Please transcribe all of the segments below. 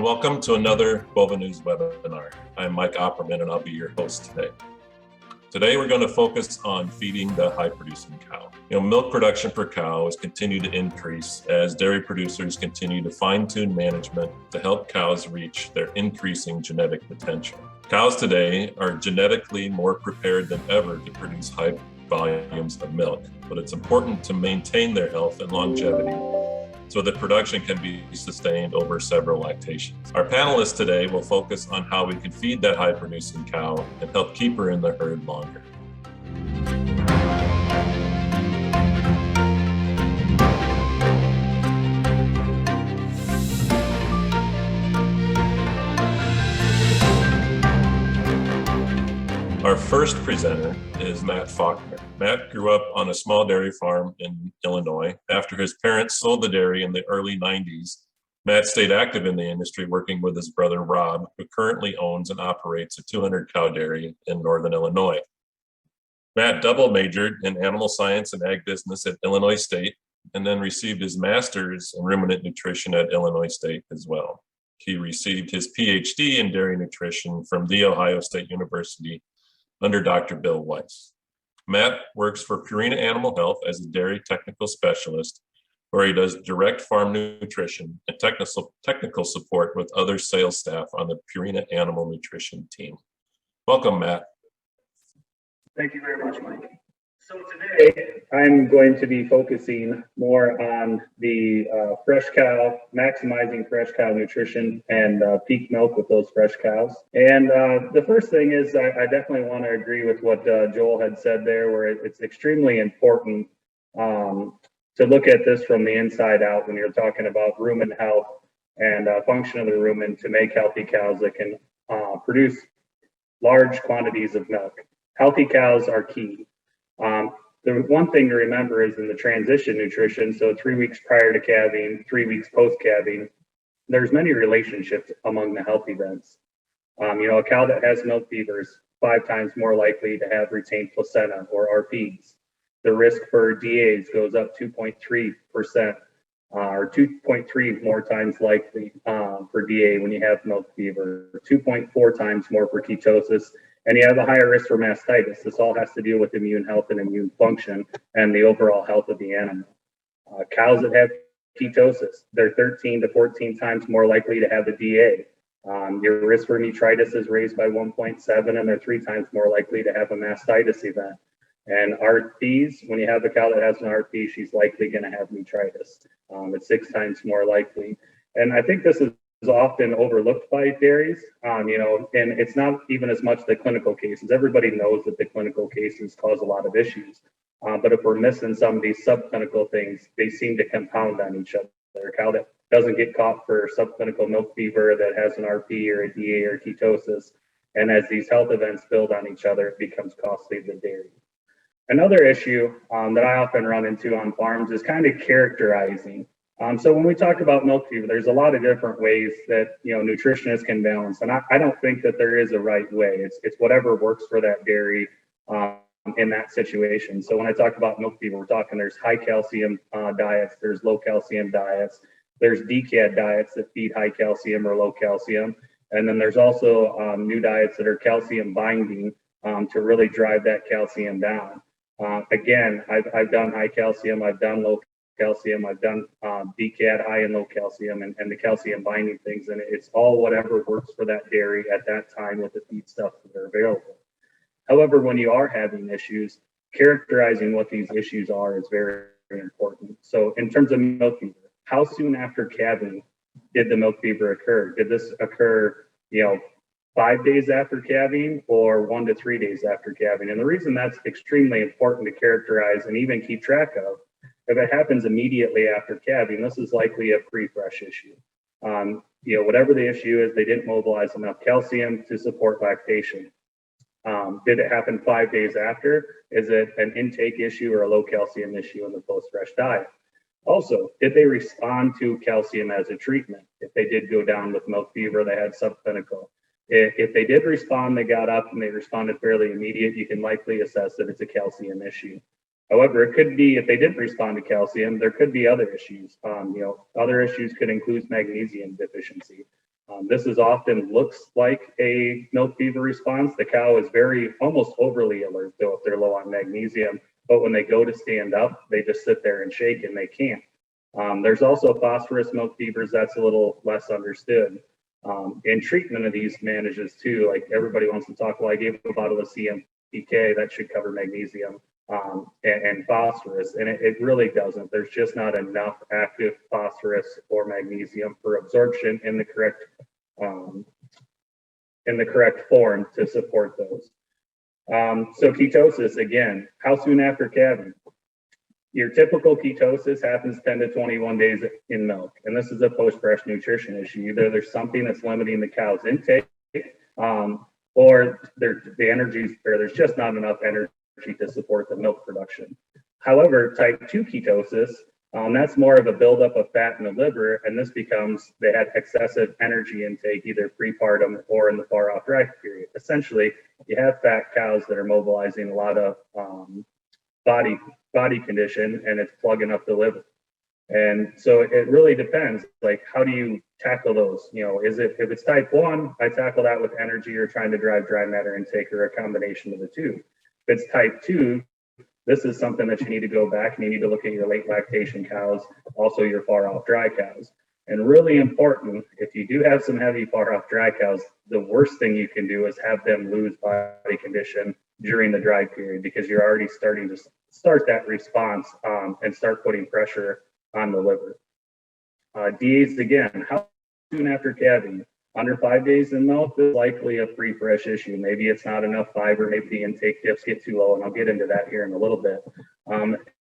welcome to another Bova News webinar. I'm Mike Opperman and I'll be your host today. Today we're going to focus on feeding the high-producing cow. Milk production per cow has continued to increase as dairy producers continue to fine-tune management to help cows reach their increasing genetic potential. Cows today are genetically more prepared than ever to produce high volumes of milk, but it's important to maintain their health and longevity so that production can be sustained over several lactations. Our panelists today will focus on how we can feed that high-producing cow and help keep her in the herd longer. Our first presenter is Matt Faulkner. Matt grew up on a small dairy farm in Illinois. After his parents sold the dairy in the early 90s, Matt stayed active in the industry working with his brother Rob, who currently owns and operates a 200-cow dairy in northern Illinois. Matt double majored in animal science and ag business at Illinois State, and then received his master's in ruminant nutrition at Illinois State as well. He received his PhD in dairy nutrition from The Ohio State University under Dr. Bill Weiss. Matt works for Purina Animal Health as a dairy technical specialist, where he does direct farm nutrition and technical support with other sales staff on the Purina Animal Nutrition team. Welcome, Matt. Thank you very much, Mike. So today, I'm going to be focusing more on the fresh cow, maximizing fresh cow nutrition and peak milk with those fresh cows. And the first thing is I definitely want to agree with what Joel had said there, where it's extremely important to look at this from the inside out when you're talking about rumen health and function of the rumen to make healthy cows that can produce large quantities of milk. Healthy cows are key. The one thing to remember is in the transition nutrition, so 3 weeks prior to calving, 3 weeks post-calving, there's many relationships among the health events. A cow that has milk fever is 5 times more likely to have retained placenta or RPs. The risk for DAs goes up 2.3%, or 2.3 more times likely for DA when you have milk fever, 2.4 times more for ketosis, and you have a higher risk for mastitis. This all has to do with immune health and immune function and the overall health of the animal. Cows that have ketosis, they're 13 to 14 times more likely to have a DA. Your risk for metritis is raised by 1.7, and they're 3 times more likely to have a mastitis event. And RPs, when you have a cow that has an RP, she's likely going to have metritis. It's 6 times more likely. And I think this is often overlooked by dairies, and it's not even as much the clinical cases. Everybody knows that the clinical cases cause a lot of issues, but if we're missing some of these subclinical things, they seem to compound on each other. A cow that doesn't get caught for subclinical milk fever that has an RP or a DA or ketosis, and as these health events build on each other, it becomes costly to the dairy. Another issue that I often run into on farms is kind of characterizing. So when we talk about milk fever, there's a lot of different ways that nutritionists can balance, and I don't think that there is a right way. It's whatever works for that dairy in that situation. So when I talk about milk fever, we're talking there's high calcium diets, there's low calcium diets, there's DCAD diets that feed high calcium or low calcium, and then there's also new diets that are calcium binding to really drive that calcium down. Again, I've done high calcium, I've done low calcium, I've done DCAD, high and low calcium, and the calcium binding things, and it's all whatever works for that dairy at that time with the feedstuffs that are available. However, when you are having issues, characterizing what these issues are is very, very important. So in terms of milk fever, how soon after calving did the milk fever occur? Did this occur, 5 days after calving or 1 to 3 days after calving? And the reason that's extremely important to characterize and even keep track of, if it happens immediately after calving, this is likely a pre-fresh issue. Whatever the issue is, they didn't mobilize enough calcium to support lactation. Did it happen 5 days after? Is it an intake issue or a low calcium issue in the post-fresh diet? Also, did they respond to calcium as a treatment? If they did go down with milk fever, they had subclinical. If they did respond, they got up and they responded fairly immediate, you can likely assess that it's a calcium issue. However, it could be, if they didn't respond to calcium, there could be other issues. Other issues could include magnesium deficiency. This is often looks like a milk fever response. The cow is almost overly alert though if they're low on magnesium, but when they go to stand up, they just sit there and shake and they can't. There's also phosphorus milk fevers. That's a little less understood. And treatment of these manages too. Like everybody wants to talk, well, I gave a bottle of CMPK, that should cover magnesium and phosphorus, and it really doesn't. There's just not enough active phosphorus or magnesium for absorption in the correct form to support those. So ketosis, again, how soon after calving? Your typical ketosis happens 10 to 21 days in milk, and this is a post-fresh nutrition issue. Either there's something that's limiting the cow's intake, or there's just not enough energy to support the milk production. However, type 2 ketosis, that's more of a buildup of fat in the liver, and this becomes they had excessive energy intake either prepartum or in the far off dry period. Essentially, you have fat cows that are mobilizing a lot of body condition, and it's plugging up the liver. And so it really depends, like, how do you tackle those? If it's type 1, I tackle that with energy or trying to drive dry matter intake or a combination of the two. If it's type 2, this is something that you need to go back and you need to look at your late lactation cows, also your far off dry cows. And really important, if you do have some heavy far off dry cows, the worst thing you can do is have them lose body condition during the dry period, because you're already starting to start that response and start putting pressure on the liver. DAs, again, how soon after calving? Under 5 days in milk is likely a pre-fresh issue. Maybe it's not enough fiber, maybe the intake dips get too low, and I'll get into that here in a little bit.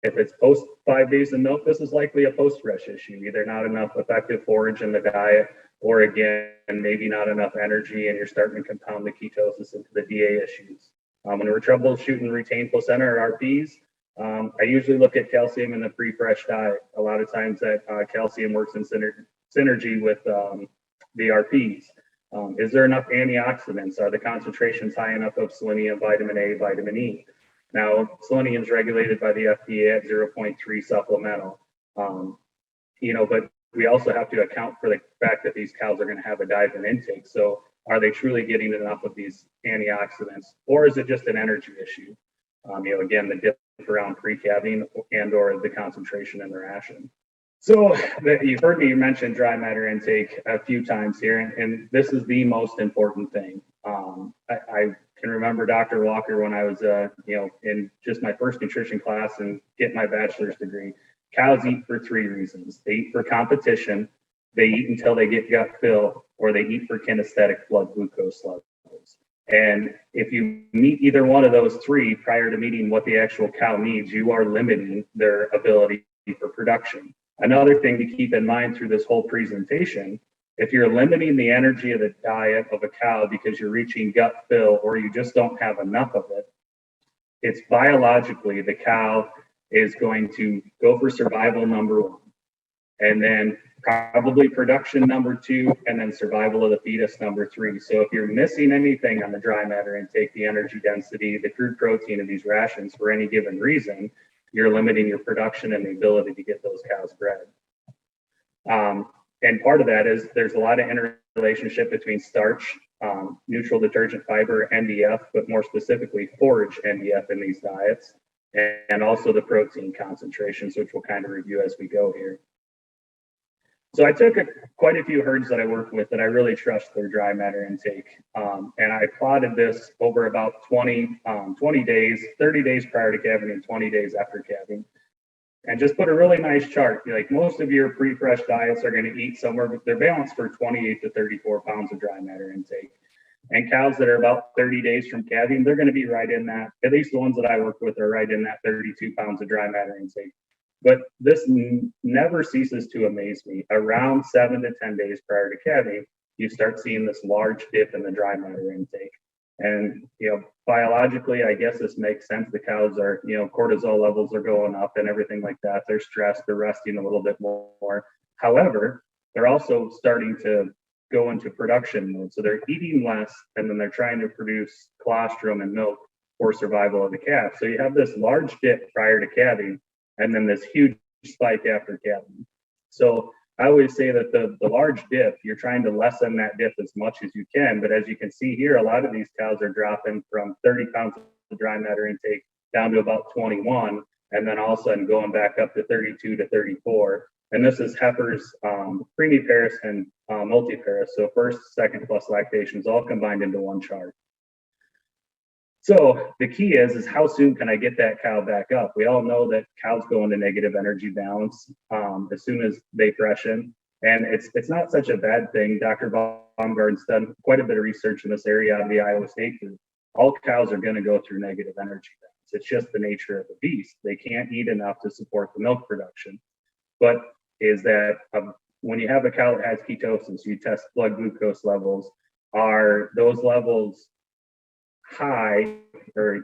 If it's post 5 days in milk, this is likely a post-fresh issue. Either not enough effective forage in the diet, or again, maybe not enough energy, and you're starting to compound the ketosis into the DA issues. When we're troubleshooting retained placenta or RPs, I usually look at calcium in the pre-fresh diet. A lot of times that calcium works in synergy with the RPs. Is there enough antioxidants? Are the concentrations high enough of selenium, vitamin A, vitamin E? Now, selenium is regulated by the FDA at 0.3 supplemental. But we also have to account for the fact that these cows are going to have a dive in intake. So are they truly getting enough of these antioxidants, or is it just an energy issue? Again, the dip around pre-calving and or the concentration in the ration. So you've heard me mention dry matter intake a few times here, and this is the most important thing. I can remember Dr. Walker when I was, in just my first nutrition class and getting my bachelor's degree. Cows eat for 3 reasons. They eat for competition, they eat until they get gut fill, or they eat for kinesthetic blood glucose levels. And if you meet either one of those 3 prior to meeting what the actual cow needs, you are limiting their ability for production. Another thing to keep in mind through this whole presentation, if you're limiting the energy of the diet of a cow because you're reaching gut fill or you just don't have enough of it, it's biologically the cow is going to go for survival number 1, and then probably production number 2, and then survival of the fetus number 3. So if you're missing anything on the dry matter intake, the energy density, the crude protein of these rations for any given reason, you're limiting your production and the ability to get those cows bred. And part of that is there's a lot of interrelationship between starch, neutral detergent fiber, NDF, but more specifically forage NDF in these diets, and also the protein concentrations, which we'll kind of review as we go here. So I took quite a few herds that I worked with that I really trust their dry matter intake. And I plotted this over about 20 days, 30 days prior to calving and 20 days after calving. And just put a really nice chart. Like most of your pre-fresh diets are going to eat somewhere, they're balanced for 28 to 34 pounds of dry matter intake. And cows that are about 30 days from calving, they're going to be right in that, at least the ones that I work with are right in that 32 pounds of dry matter intake. But this never ceases to amaze me. Around 7 to 10 days prior to calving, you start seeing this large dip in the dry matter intake. And, biologically, I guess this makes sense. The cows are, cortisol levels are going up and everything like that. They're stressed, they're resting a little bit more. However, they're also starting to go into production mode. So they're eating less, and then they're trying to produce colostrum and milk for survival of the calf. So you have this large dip prior to calving, and then this huge spike after calving. So I always say that the large diff, you're trying to lessen that diff as much as you can. But as you can see here, a lot of these cows are dropping from 30 pounds of dry matter intake down to about 21, and then all of a sudden going back up to 32 to 34. And this is heifers, primiparis and multiparis. So first, second plus lactations all combined into one chart. So the key is how soon can I get that cow back up? We all know that cows go into negative energy balance as soon as they freshen. And it's not such a bad thing. Dr. Baumgart's done quite a bit of research in this area out of the Iowa State Group. All cows are going to go through negative energy balance. It's just the nature of the beast. They can't eat enough to support the milk production. But is that when you have a cow that has ketosis, you test blood glucose levels. Are those levels high, or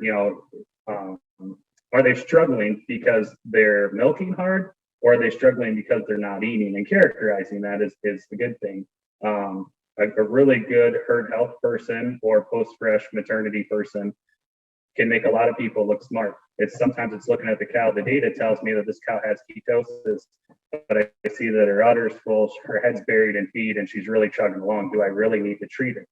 are they struggling because they're milking hard, or are they struggling because they're not eating? And characterizing that is the good thing. A really good herd health person or post-fresh maternity person can make a lot of people look smart. Sometimes it's looking at the cow. The data tells me that this cow has ketosis, but I see that her udder's full, her head's buried in feed, and she's really chugging along. Do I really need to treat her?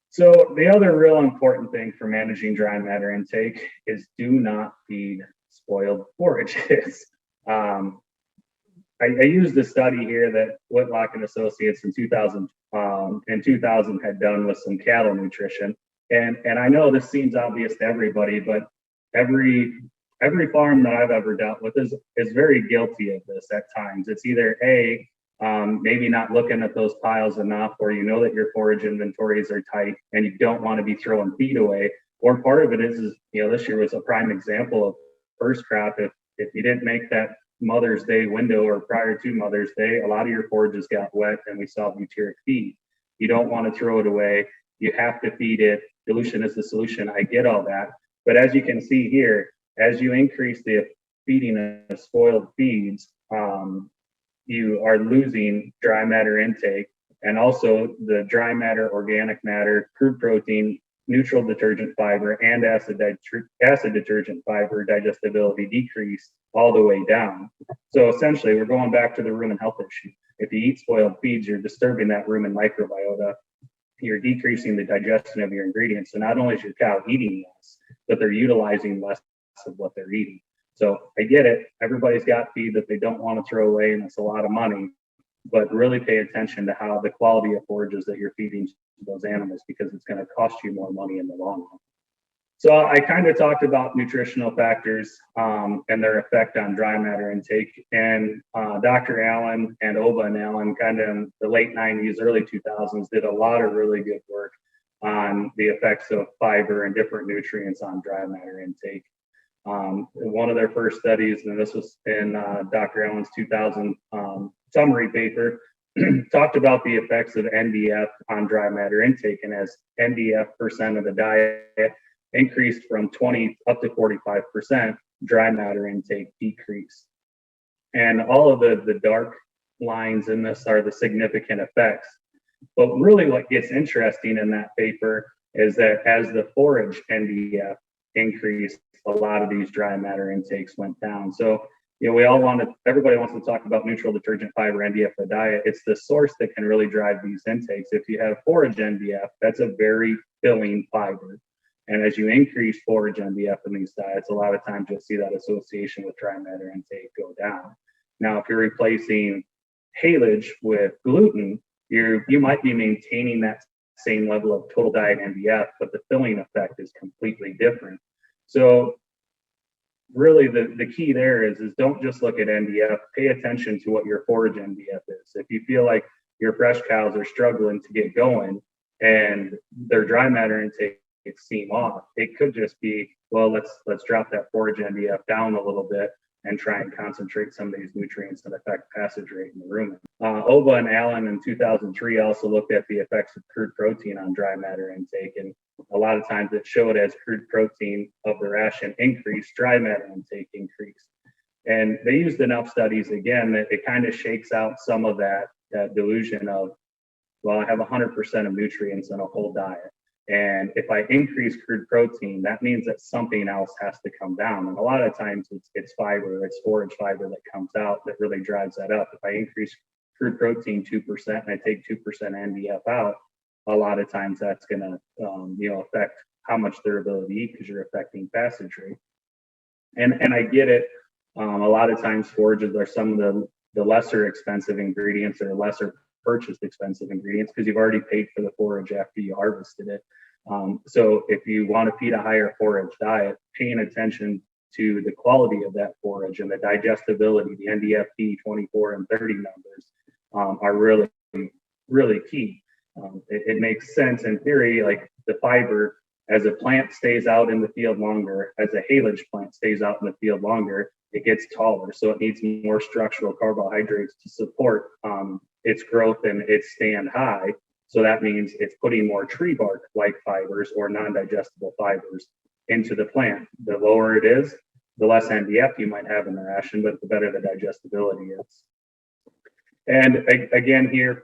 So the other real important thing for managing dry matter intake is do not feed spoiled forages. I used a study here that Whitlock and Associates in 2000 had done with some cattle nutrition. And I know this seems obvious to everybody, but every farm that I've ever dealt with is very guilty of this at times. It's either maybe not looking at those piles enough, or you know that your forage inventories are tight and you don't want to be throwing feed away. Or part of it is this year was a prime example of first crop. If you didn't make that Mother's Day window or prior to Mother's Day, a lot of your forages got wet and we saw butyric feed. You don't want to throw it away. You have to feed it. Dilution is the solution. I get all that. But as you can see here, as you increase the feeding of spoiled feeds, you are losing dry matter intake, and also the dry matter, organic matter, crude protein, neutral detergent fiber, and acid detergent fiber digestibility decrease all the way down. So essentially, we're going back to the rumen health issue. If you eat spoiled feeds, you're disturbing that rumen microbiota. You're decreasing the digestion of your ingredients. So not only is your cow eating less, but they're utilizing less of what they're eating. So I get it. Everybody's got feed that they don't want to throw away, and it's a lot of money. But really pay attention to how the quality of forages that you're feeding to those animals, because it's going to cost you more money in the long run. So I kind of talked about nutritional factors and their effect on dry matter intake. And Dr. Allen and Oba and Allen, kind of in the late 90s, early 2000s, did a lot of really good work on the effects of fiber and different nutrients on dry matter intake. One of their first studies, and this was in Dr. Allen's 2000 summary paper, talked about the effects of NDF on dry matter intake. And as NDF percent of the diet increased from 20 up to 45%, dry matter intake decreased. And all of the dark lines in this are the significant effects. But really what gets interesting in that paper is that as the forage NDF increased, a lot of these dry matter intakes went down. So, everybody wants to talk about neutral detergent fiber, NDF, the diet. It's the source that can really drive these intakes. If you have forage NDF, that's a very filling fiber. And as you increase forage NDF in these diets, a lot of times you'll see that association with dry matter intake go down. Now, if you're replacing haylage with gluten, you might be maintaining that same level of total diet NDF, but the filling effect is completely different. So really the key there is don't just look at NDF, pay attention to what your forage NDF is. If you feel like your fresh cows are struggling to get going and their dry matter intake seem off, it could just be, well, let's drop that forage NDF down a little bit and try and concentrate some of these nutrients that affect passage rate in the rumen. Oba and Allen in 2003 also looked at the effects of crude protein on dry matter intake, and a lot of times it showed as crude protein of the ration increased, dry matter intake increased. And they used enough studies, again, that it kind of shakes out some of that delusion of, well, I have 100% of nutrients in a whole diet. And if I increase crude protein, that means that something else has to come down. And a lot of times it's fiber, it's forage fiber that comes out that really drives that up. If I increase crude protein 2% and I take 2% NDF out, a lot of times that's going to affect how much they're able to eat, because you're affecting passage rate. And I get it. A lot of times forages are some of the lesser expensive ingredients, or lesser purchased expensive ingredients, because you've already paid for the forage after you harvested it. So if you want to feed a higher forage diet, paying attention to the quality of that forage and the digestibility, the NDFP 24 and 30 numbers are really, really key. It makes sense in theory, like the fiber, as a plant stays out in the field longer, as a haylage plant stays out in the field longer, it gets taller. So it needs more structural carbohydrates to support its growth and its stand high. So that means it's putting more tree bark like fibers or non-digestible fibers into the plant. The lower it is, the less NDF you might have in the ration, but the better the digestibility is. And again, here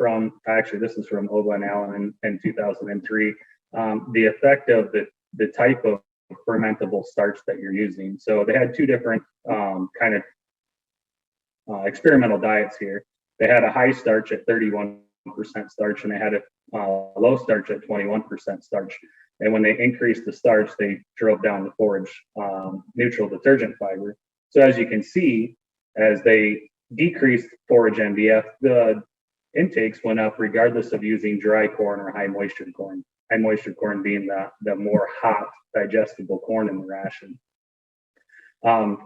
this is from Oba and Allen in 2003, the effect of the type of fermentable starch that you're using. So they had two different experimental diets here. They had a high starch at 31% starch, and they had a low starch at 21% starch. And when they increased the starch, they drove down the forage neutral detergent fiber. So as you can see, as they decreased forage NDF, the intakes went up regardless of using dry corn or high moisture corn. High moisture corn being the more hot digestible corn in the ration. But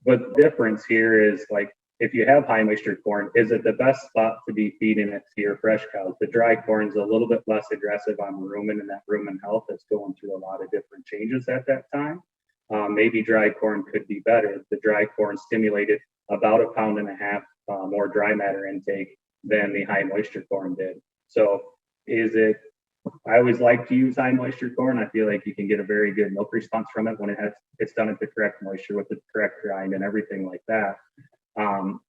the difference here is, like, if you have high moisture corn, is it the best spot to be feeding it to your fresh cows? The dry corn is a little bit less aggressive on rumen, and that rumen health is going through a lot of different changes at that time. Maybe dry corn could be better. The dry corn stimulated about 1.5 pounds more dry matter intake than the high moisture corn did. So I always like to use high moisture corn. I feel like you can get a very good milk response from it when it's done at the correct moisture with the correct grind and everything like that.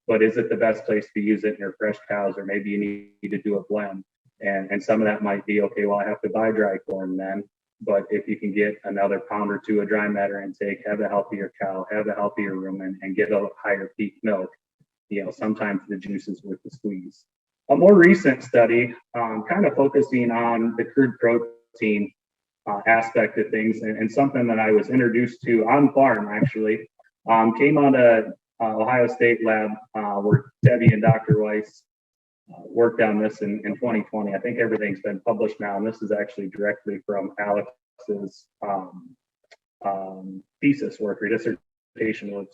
But is it the best place to use it in your fresh cows? Or maybe you need to do a blend. And some of that might be, okay, well, I have to buy dry corn then. But if you can get another pound or two of dry matter intake, have a healthier cow, have a healthier rumen, and get a higher peak milk, sometimes the juice is worth the squeeze. A more recent study, kind of focusing on the crude protein aspect of things, and something that I was introduced to on farm actually, came out of Ohio State lab, where Debbie and Dr. Weiss worked on this in 2020. I think everything's been published now, and this is actually directly from Alex's thesis work, or dissertation work,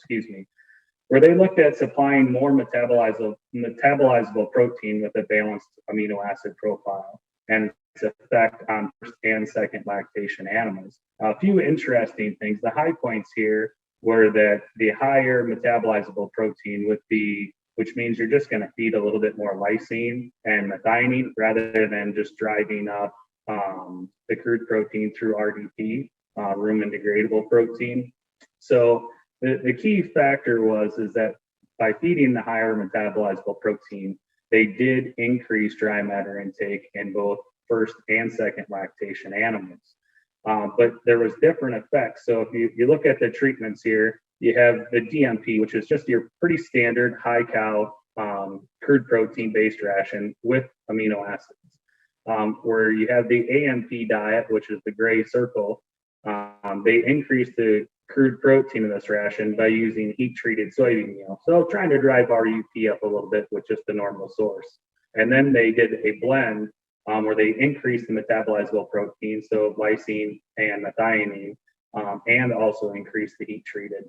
where they looked at supplying more metabolizable protein with a balanced amino acid profile and its effect on first and second lactation animals. A few interesting things. The high points here were that the higher metabolizable protein which means you're just going to feed a little bit more lysine and methionine rather than just driving up the crude protein through RDP, rumen degradable protein. So the key factor is that by feeding the higher metabolizable protein, they did increase dry matter intake in both first and second lactation animals. But there was different effects. So if you look at the treatments here, you have the DMP, which is just your pretty standard high cal crude protein based ration with amino acids. Where you have the AMP diet, which is the gray circle, they increased the crude protein in this ration by using heat treated soybean meal. So trying to drive RUP up a little bit with just the normal source. And then they did a blend where they increased the metabolizable protein, so lysine and methionine, and also increased the heat treated.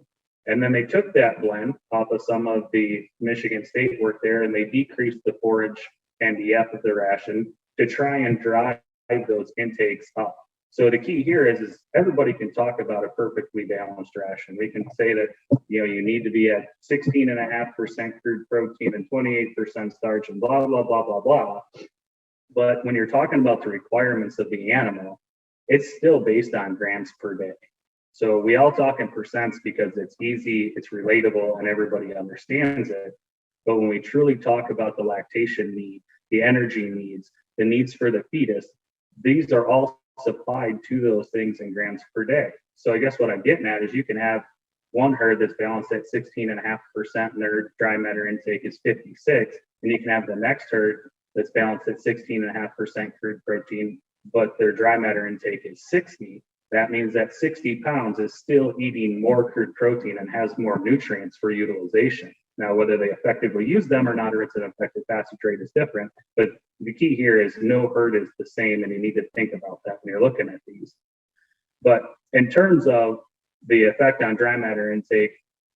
And then they took that blend off of some of the Michigan State work there, and they decreased the forage NDF of the ration to try and drive those intakes up. So the key here is everybody can talk about a perfectly balanced ration. We can say that you need to be at 16.5% crude protein and 28% starch and blah blah blah blah blah. But when you're talking about the requirements of the animal, it's still based on grams per day. So we all talk in percents because it's easy, it's relatable, and everybody understands it. But when we truly talk about the lactation need, the energy needs, the needs for the fetus, these are all supplied to those things in grams per day. So I guess what I'm getting at is you can have one herd that's balanced at 16.5% and their dry matter intake is 56, and you can have the next herd that's balanced at 16.5% crude protein, but their dry matter intake is 60. That means that 60 pounds is still eating more crude protein and has more nutrients for utilization. Now, whether they effectively use them or not, or it's an effective passage rate is different. But the key here is no herd is the same, and you need to think about that when you're looking at these. But in terms of the effect on dry matter intake,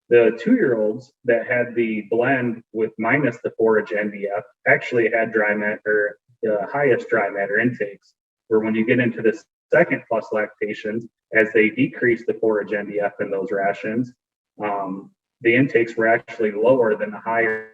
the 2-year-olds that had the blend with minus the forage NDF actually had dry matter, the highest dry matter intakes, where when you get into the second plus lactations, as they decrease the forage NDF in those rations, the intakes were actually lower than the higher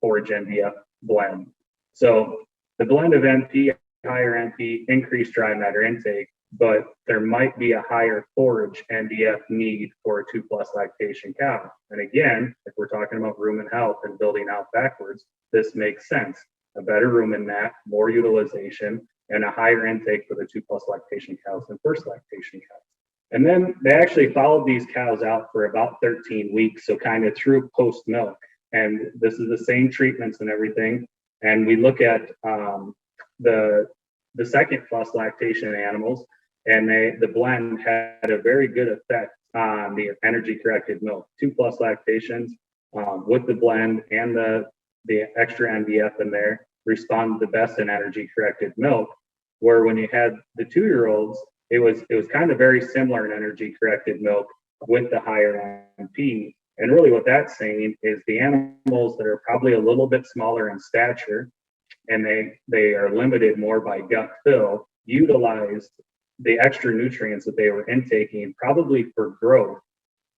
forage NDF blend. So the blend of NP, higher NP, increased dry matter intake, but there might be a higher forage NDF need for a 2+ lactation cow. And again, if we're talking about rumen health and building out backwards, this makes sense. A better rumen mat, more utilization, and a higher intake for the 2+ lactation cows than first lactation cows. And then they actually followed these cows out for about 13 weeks, so kind of through post milk. And this is the same treatments and everything. And we look at the second plus lactation animals, and the blend had a very good effect on the energy corrected milk. 2+ lactations with the blend and the extra NDF in there responded the best in energy corrected milk. Where when you had the 2-year-olds, it was kind of very similar in energy corrected milk with the higher NP. And really what that's saying is the animals that are probably a little bit smaller in stature and they are limited more by gut fill, utilized the extra nutrients that they were intaking probably for growth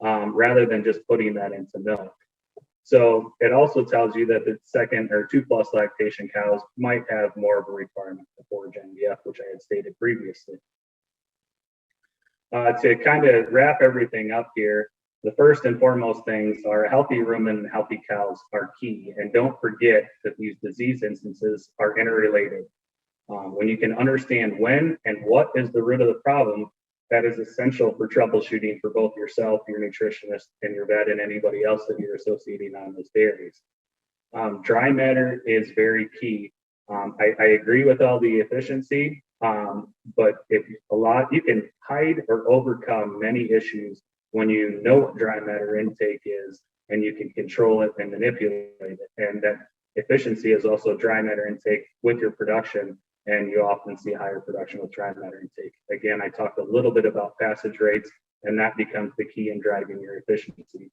rather than just putting that into milk. So it also tells you that the second or 2+ lactation cows might have more of a requirement for forage NDF, which I had stated previously. To kind of wrap everything up here, the first and foremost things are healthy rumen and healthy cows are key. And don't forget that these disease instances are interrelated. When you can understand when and what is the root of the problem, that is essential for troubleshooting for both yourself, your nutritionist, and your vet, and anybody else that you're associating on those dairies. Dry matter is very key. I agree with all the efficiency, but you can hide or overcome many issues when you know what dry matter intake is and you can control it and manipulate it. And that efficiency is also dry matter intake with your production, and you often see higher production with dry matter intake. Again, I talked a little bit about passage rates, and that becomes the key in driving your efficiency.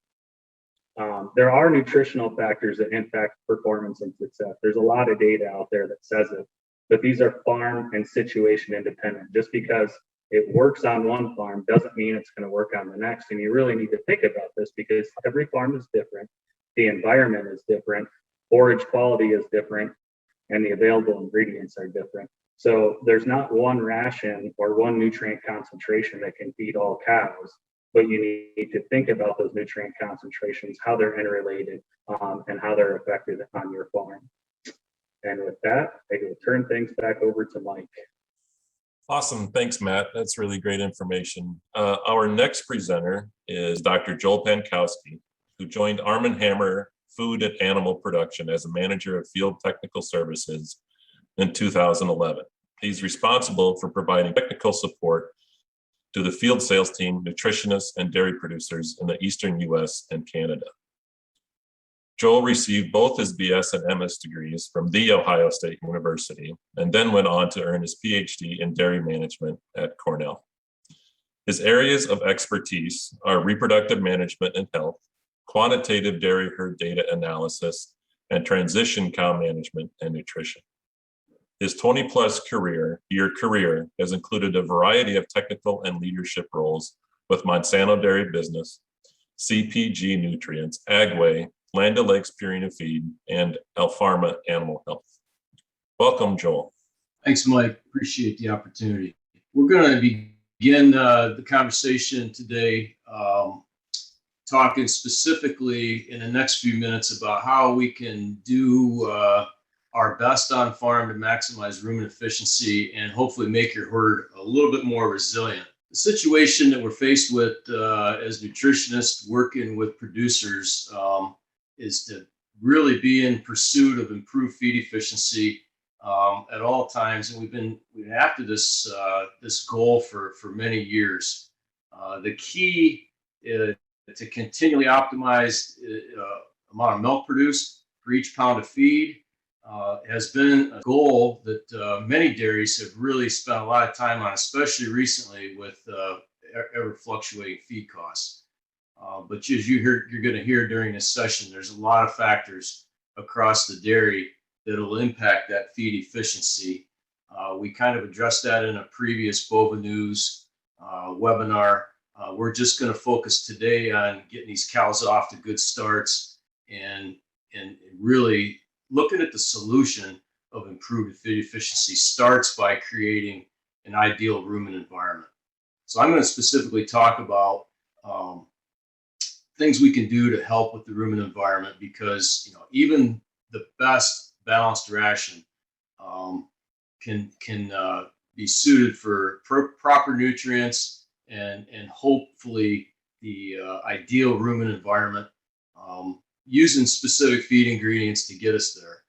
There are nutritional factors that impact performance and success. There's a lot of data out there that says it, but these are farm and situation independent. Just because it works on one farm doesn't mean it's going to work on the next. And you really need to think about this because every farm is different. The environment is different. Forage quality is different, and the available ingredients are different. So there's not one ration or one nutrient concentration that can feed all cows, but you need to think about those nutrient concentrations, how they're interrelated, and how they're affected on your farm. And with that, I will turn things back over to Mike. Awesome. Thanks, Matt. That's really great information. Our next presenter is Dr. Joel Pankowski, who joined Arm & Hammer Food and Animal Production as a manager of field technical services in 2011. He's responsible for providing technical support to the field sales team, nutritionists, and dairy producers in the Eastern US and Canada. Joel received both his BS and MS degrees from The Ohio State University, and then went on to earn his PhD in dairy management at Cornell. His areas of expertise are reproductive management and health, quantitative dairy herd data analysis, and transition cow management and nutrition. His 20-plus career has included a variety of technical and leadership roles with Monsanto Dairy Business, CPG Nutrients, Agway, Land O'Lakes Purina Feed, and Alpharma Animal Health. Welcome, Joel. Thanks, Mike. Appreciate the opportunity. We're going to begin the conversation today talking specifically in the next few minutes about how we can do our best on farm to maximize rumen efficiency and hopefully make your herd a little bit more resilient. The situation that we're faced with as nutritionists working with producers is to really be in pursuit of improved feed efficiency at all times, and we've been after this goal for many years. The key is to continually optimize amount of milk produced for each pound of feed has been a goal that many dairies have really spent a lot of time on, especially recently with ever fluctuating feed costs. But as you're going to hear during this session, there's a lot of factors across the dairy that'll impact that feed efficiency. We kind of addressed that in a previous Bova News webinar. We're just going to focus today on getting these cows off to good starts and really looking at the solution of improved feed efficiency starts by creating an ideal rumen environment. So I'm going to specifically talk about things we can do to help with the rumen environment, because even the best balanced ration can be suited for proper nutrients and hopefully the ideal rumen environment using specific feed ingredients to get us there.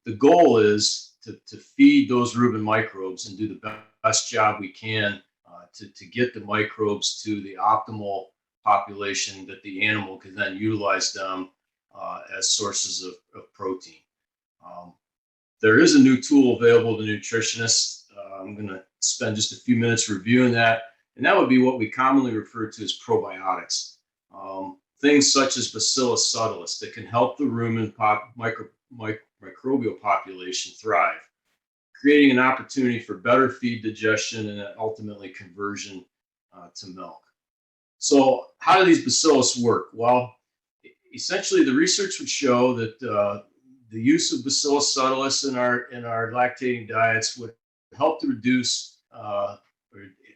The goal is to feed those rumen microbes and do the best job we can to get the microbes to the optimal population that the animal can then utilize them as sources of protein. There is a new tool available to nutritionists. I'm going to spend just a few minutes reviewing that, and that would be what we commonly refer to as probiotics. Things such as Bacillus subtilis that can help the rumen microbial population thrive, creating an opportunity for better feed digestion and ultimately conversion to milk. So how do these bacillus work? Well, essentially the research would show that the use of Bacillus subtilis in our lactating diets would help to reduce or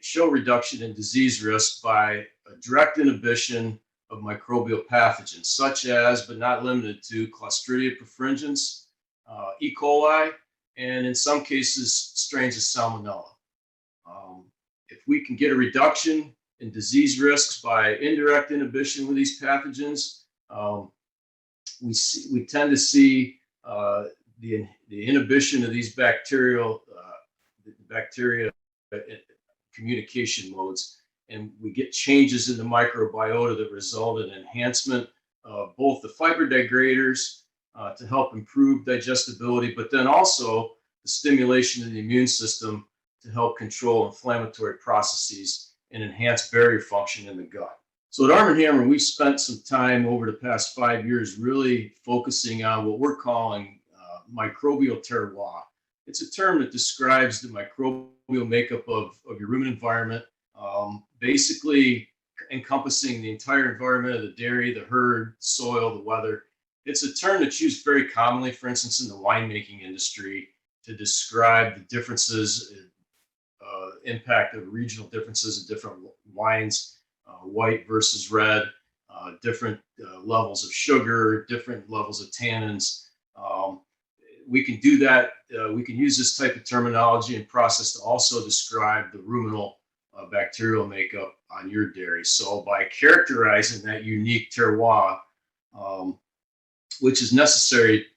show reduction in disease risk by a direct inhibition of microbial pathogens, such as, but not limited to, Clostridia perfringens, E. coli, and in some cases, strains of Salmonella. If we can get a reduction in disease risks by indirect inhibition with these pathogens, we tend to see the inhibition of these bacteria communication modes, and we get changes in the microbiota that result in enhancement of both the fiber degraders to help improve digestibility, but then also the stimulation of the immune system to help control inflammatory processes and enhance barrier function in the gut. So at Arm & Hammer, we've spent some time over the past 5 years really focusing on what we're calling microbial terroir. It's a term that describes the microbial makeup of your rumen environment, basically encompassing the entire environment of the dairy, the herd, soil, the weather. It's a term that's used very commonly, for instance, in the winemaking industry to describe the differences, impact of regional differences of different wines, white versus red, different levels of sugar, different levels of tannins. We can do that. We can use this type of terminology and process to also describe the ruminal bacterial makeup on your dairy. So by characterizing that unique terroir, which is necessary,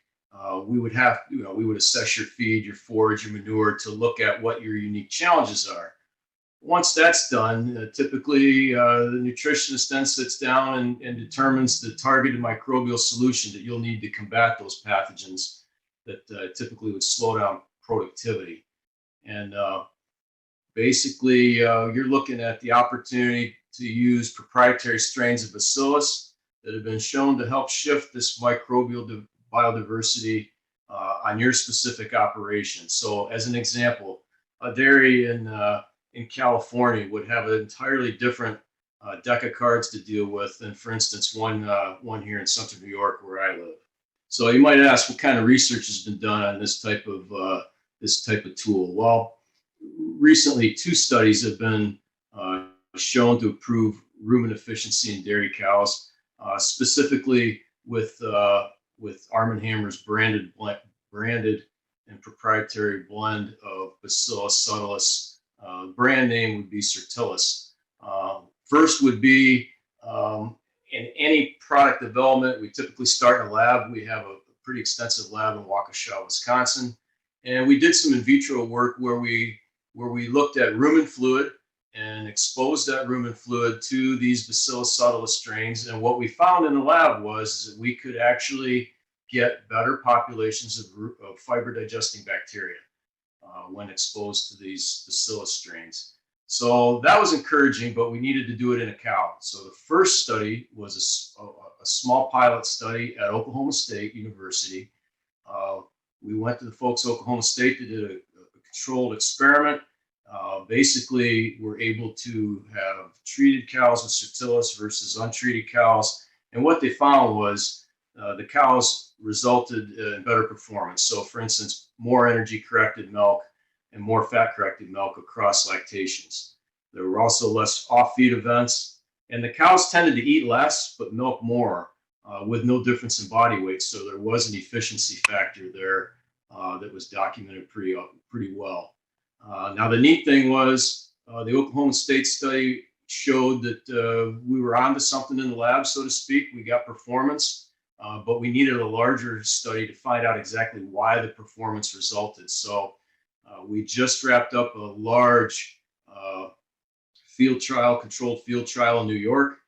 we would assess your feed, your forage, your manure to look at what your unique challenges are. Once that's done, typically the nutritionist then sits down and determines the targeted microbial solution that you'll need to combat those pathogens that typically would slow down productivity. And basically, you're looking at the opportunity to use proprietary strains of Bacillus that have been shown to help shift this microbial biodiversity on your specific operation. So as an example, a dairy in California would have an entirely different deck of cards to deal with than, for instance, one here in Central New York where I live. So you might ask, what kind of research has been done on this type of tool? Well, recently 2 studies have been shown to improve rumen efficiency in dairy cows, specifically with Arm & Hammer's branded branded and proprietary blend of Bacillus subtilis. Brand name would be Certilis. First would be in any product development, we typically start in a lab. We have a pretty extensive lab in Waukesha, Wisconsin. And we did some in vitro work where we looked at rumen fluid and exposed that rumen fluid to these Bacillus subtilis strains. And what we found in the lab was that we could actually get better populations of fiber digesting bacteria when exposed to these Bacillus strains. So that was encouraging, but we needed to do it in a cow. So the first study was a small pilot study at Oklahoma State University. We went to the folks at Oklahoma State that did a controlled experiment. Basically, we're able to have treated cows with Certilis versus untreated cows. And what they found was the cows resulted in better performance. So for instance, more energy corrected milk and more fat corrected milk across lactations. There were also less off-feed events, and the cows tended to eat less but milk more with no difference in body weight. So there was an efficiency factor there that was documented pretty well. Now the neat thing was the Oklahoma State study showed that we were onto something in the lab, so to speak. We got performance, but we needed a larger study to find out exactly why the performance resulted. So we just wrapped up a large controlled field trial in New York.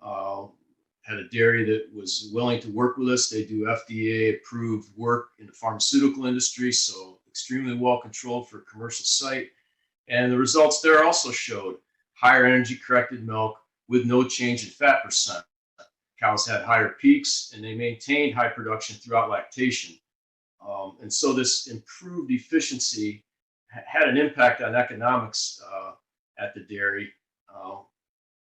Had a dairy that was willing to work with us. They do FDA approved work in the pharmaceutical industry, so extremely well controlled for a commercial site. And the results there also showed higher energy corrected milk with no change in fat percent. Cows had higher peaks and they maintained high production throughout lactation. And so this improved efficiency had an impact on economics at the dairy.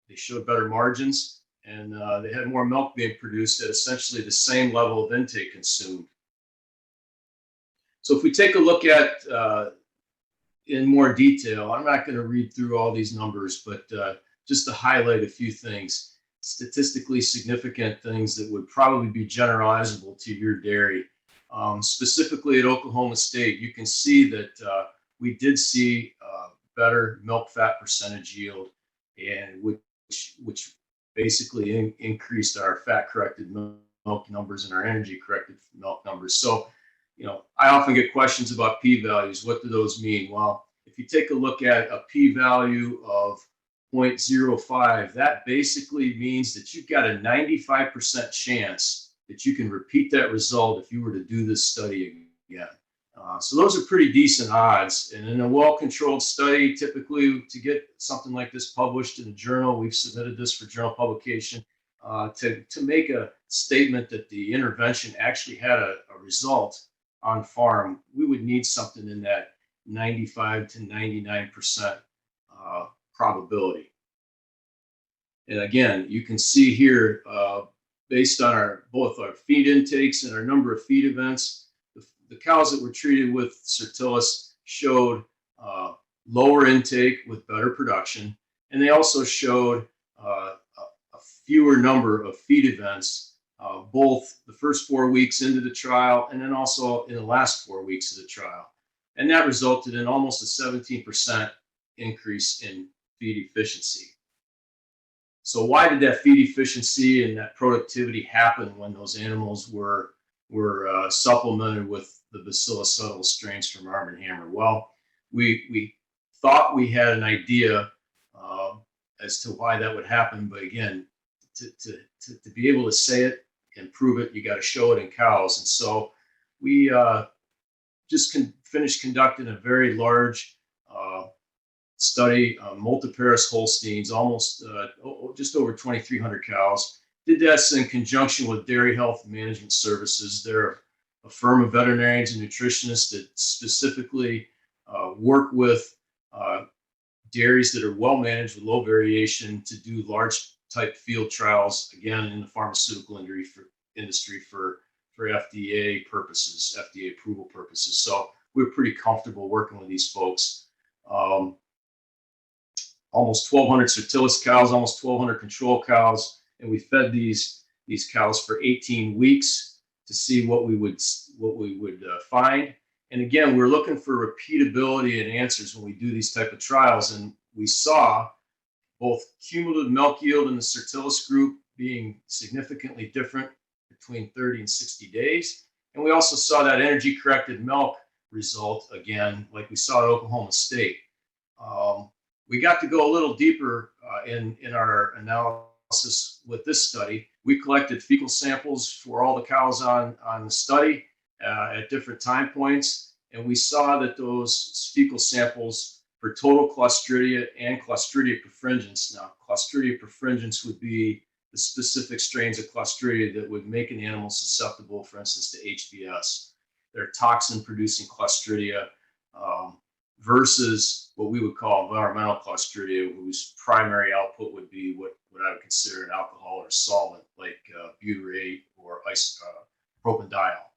They showed better margins, and they had more milk being produced at essentially the same level of intake consumed. So if we take a look at in more detail, I'm not going to read through all these numbers, but just to highlight a few things, statistically significant things that would probably be generalizable to your dairy. Specifically at Oklahoma State, you can see that we did see better milk fat percentage yield, and which basically increased our fat corrected milk numbers and our energy corrected milk numbers. So, you know, I often get questions about p-values. What do those mean? Well, if you take a look at a p-value of 0.05, that basically means that you've got a 95% chance that you can repeat that result if you were to do this study again. So those are pretty decent odds. And in a well-controlled study, typically to get something like this published in a journal, we've submitted this for journal publication, to make a statement that the intervention actually had a result on farm, we would need something in that 95 to 99% probability. And again, you can see here, based on both our feed intakes and our number of feed events, the cows that were treated with Certilis showed lower intake with better production, and they also showed a fewer number of feed events, both the first 4 weeks into the trial and then also in the last 4 weeks of the trial. And that resulted in almost a 17% increase in feed efficiency. So why did that feed efficiency and that productivity happen when those animals were supplemented with the Bacillus subtilis strains from Arm & Hammer? Well, we thought we had an idea as to why that would happen, but again, to be able to say it and prove it, you got to show it in cows. And so we just finished conducting a very large study, multiparous Holsteins, almost just over 2,300 cows. Did this in conjunction with Dairy Health Management Services. They're a firm of veterinarians and nutritionists that specifically work with dairies that are well managed with low variation to do large type field trials, again, in the pharmaceutical industry for FDA purposes, FDA approval purposes. So we're pretty comfortable working with these folks. Almost 1,200 Certilis cows, almost 1,200 control cows, and we fed these cows for 18 weeks to see what we would what we would find. And again, we're looking for repeatability and answers when we do these type of trials. And we saw both cumulative milk yield in the Certillus group being significantly different between 30 and 60 days. And we also saw that energy corrected milk result again, like we saw at Oklahoma State. We got to go a little deeper in our analysis with this study. We collected fecal samples for all the cows on the study at different time points. And we saw that those fecal samples for total Clostridia and Clostridia perfringens. Now, Clostridia perfringens would be the specific strains of Clostridia that would make an animal susceptible, for instance, to HBS. They're toxin-producing Clostridia versus what we would call environmental Clostridia, whose primary output would be what I would consider an alcohol or solvent, like butyrate or propanediol.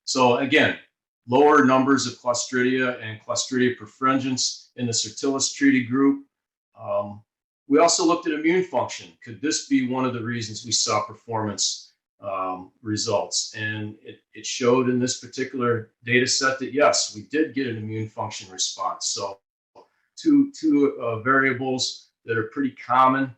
So again, lower numbers of Clostridia and Clostridia perfringens in the Certillus treated group. We also looked at immune function. Could this be one of the reasons we saw performance results? And it showed in this particular data set that yes, we did get an immune function response. So two variables that are pretty common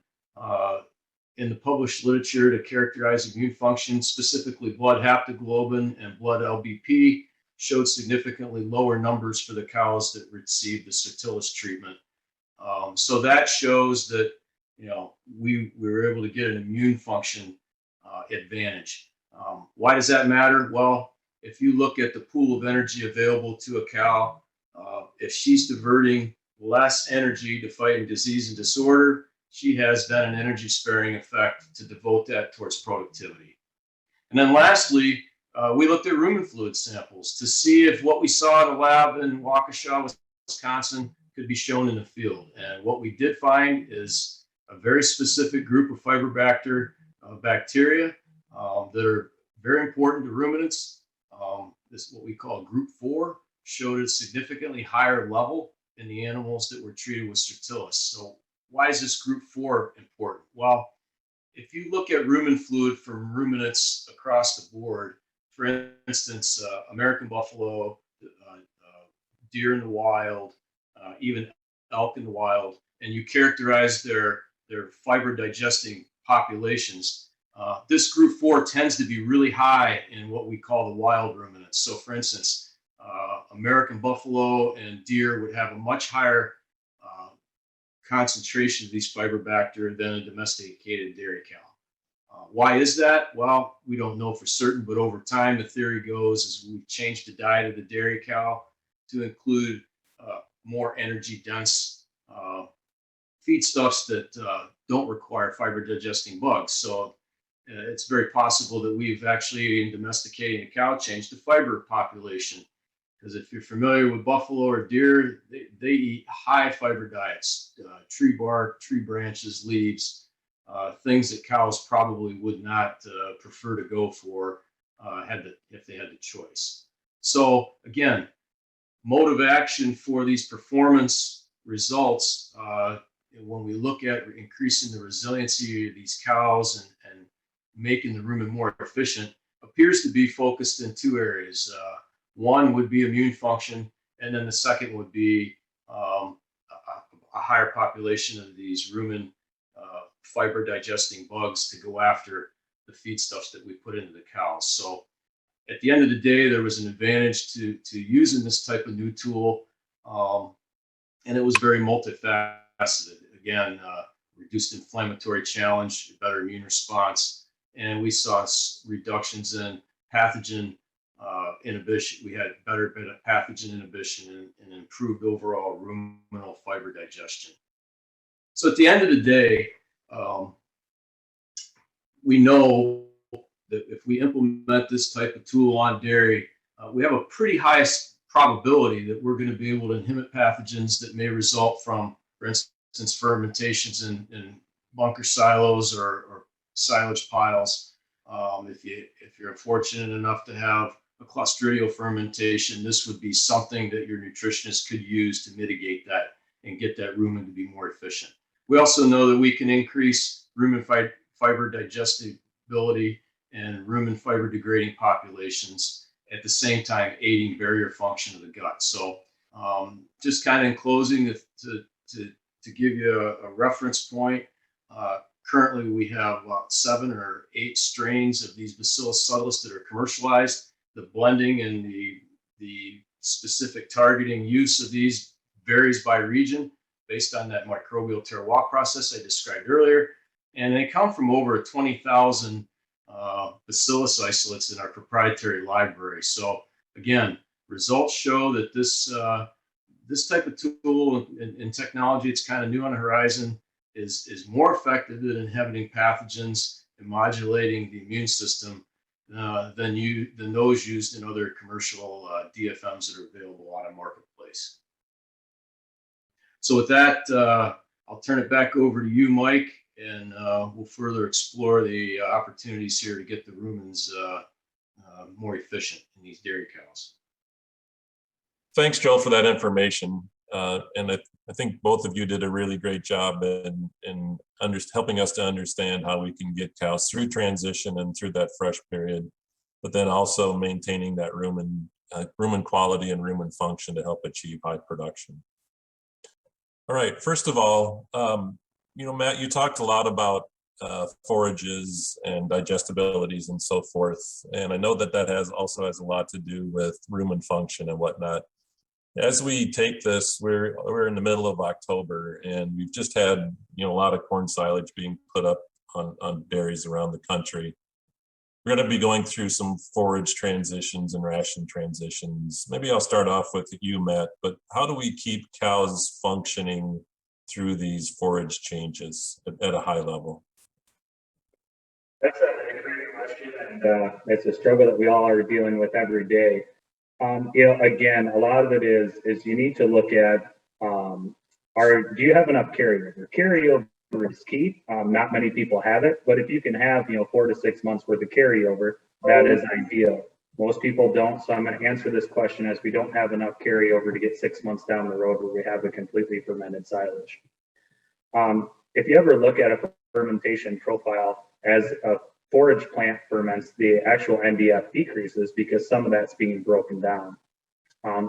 in the published literature to characterize immune function, specifically blood haptoglobin and blood LBP, showed significantly lower numbers for the cows that received the Certillus treatment. So that shows that, you know, we were able to get an immune function advantage. Why does that matter? Well, if you look at the pool of energy available to a cow, if she's diverting less energy to fighting disease and disorder, she has then an energy sparing effect to devote that towards productivity. And then lastly, we looked at rumen fluid samples to see if what we saw in a lab in Waukesha, Wisconsin, could be shown in the field. And what we did find is a very specific group of Fibrobacter bacteria that are very important to ruminants. This is what we call group 4, showed a significantly higher level in the animals that were treated with Certillus. So why is this group 4 important? Well, if you look at rumen fluid from ruminants across the board, for instance, American buffalo, deer in the wild, even elk in the wild, and you characterize their fiber digesting populations, this group 4 tends to be really high in what we call the wild ruminants. So for instance, American buffalo and deer would have a much higher concentration of these Fibrobacter than a domesticated dairy cow. Why is that? Well, we don't know for certain, but over time, the theory goes is we've changed the diet of the dairy cow to include more energy dense feedstuffs that don't require fiber digesting bugs. So it's very possible that we've actually, in domesticating a cow, changed the fiber population. Because if you're familiar with buffalo or deer, they eat high fiber diets, tree bark, tree branches, leaves, things that cows probably would not prefer to go for if they had the choice. So again, mode of action for these performance results, when we look at increasing the resiliency of these cows and making the rumen more efficient, appears to be focused in 2 areas. One would be immune function, and then the second would be a higher population of these rumen fiber digesting bugs to go after the feedstuffs that we put into the cows. So at the end of the day, there was an advantage to using this type of new tool, and it was very multifaceted. Again, reduced inflammatory challenge, better immune response, and we saw reductions in pathogen inhibition. We had better pathogen inhibition and improved overall ruminal fiber digestion. So at the end of the day, we know that if we implement this type of tool on dairy, we have a pretty high probability that we're going to be able to inhibit pathogens that may result from, for instance, fermentations in bunker silos or silage piles. If you're fortunate enough to have a Clostridial fermentation, this would be something that your nutritionist could use to mitigate that and get that rumen to be more efficient. We also know that we can increase rumen fiber digestibility and rumen fiber degrading populations at the same time aiding barrier function of the gut. So just kind of in closing, to give you a reference point, currently we have about 7 or 8 strains of these Bacillus subtilis that are commercialized. The blending and the specific targeting use of these varies by region based on that microbial terroir process I described earlier. And they come from over 20,000 Bacillus isolates in our proprietary library. So again, results show that this type of tool and technology, it's kind of new on the horizon, is more effective at inhibiting pathogens and modulating the immune system than those used in other commercial DFMs that are available on a marketplace. So with that, I'll turn it back over to you, Mike, and we'll further explore the opportunities here to get the rumens more efficient in these dairy cows. Thanks, Joel, for that information. And I think both of you did a really great job in helping us to understand how we can get cows through transition and through that fresh period, but then also maintaining that rumen quality and rumen function to help achieve high production. All right, first of all, Matt, you talked a lot about forages and digestibilities and so forth. And I know that also has a lot to do with rumen function and whatnot. As we take this, we're in the middle of October, and we've just had a lot of corn silage being put up on dairies around the country. We're going to be going through some forage transitions and ration transitions. Maybe I'll start off with you, Matt, but how do we keep cows functioning through these forage changes at a high level? That's a great question, and it's a struggle that we all are dealing with every day. Again, a lot of it is you need to look at, do you have enough carryover? Carryover is key. Not many people have it, but if you can have, 4 to 6 months worth of carryover, that is ideal. Most people don't, so I'm going to answer this question as we don't have enough carryover to get 6 months down the road where we have a completely fermented silage. If you ever look at a fermentation profile as a forage plant ferments, the actual NDF decreases because some of that's being broken down.